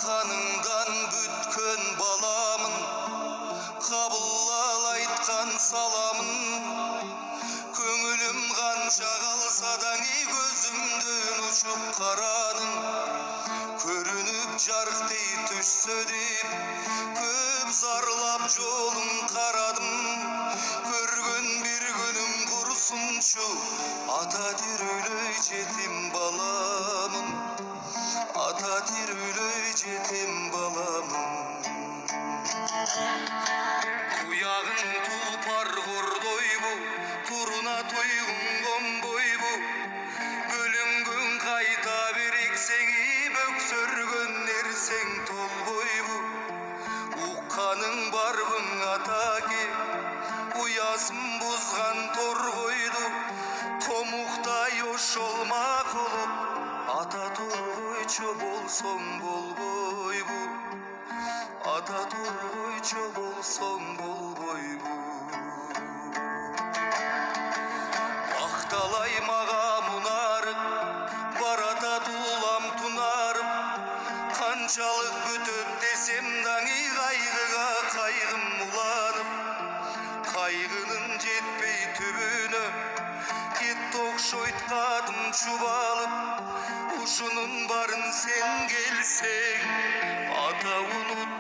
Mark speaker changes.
Speaker 1: қаныңдан бүткөн баламын, қабыл айтқан саламын. Көңілім қанша қалса да көзімден ұшып қарадың. Көрініп жарықтай түшсе деп көп зарлап жолын қарадым. Көрген бір күнім құрсыншы, ата тірілей жетім баламын, ата тірілей жетім баламын. Туяғың тұлпар құрдой бұ, тұрына тойғың қомбой бұ. Бөлінгің қайта берексеңі, бөксөргөн нерсең толбой бұ. Уққаның барбың атаке, ұясын бұзған торғойды. Томуқтай ошолмақ олып, ата торғойчо болсоң болбой бұ. Ата торғойчо болсоң болбой бұ. Ақталай маға мұнарып, барата тулам тунарып. Қаншалық бүтіп десем даңи қайғыға қайғым ұланып. Қайғының жетпей түбіні, кетті оқшойтқадым чубалып. Ушының барын сен келсең, ата ұнут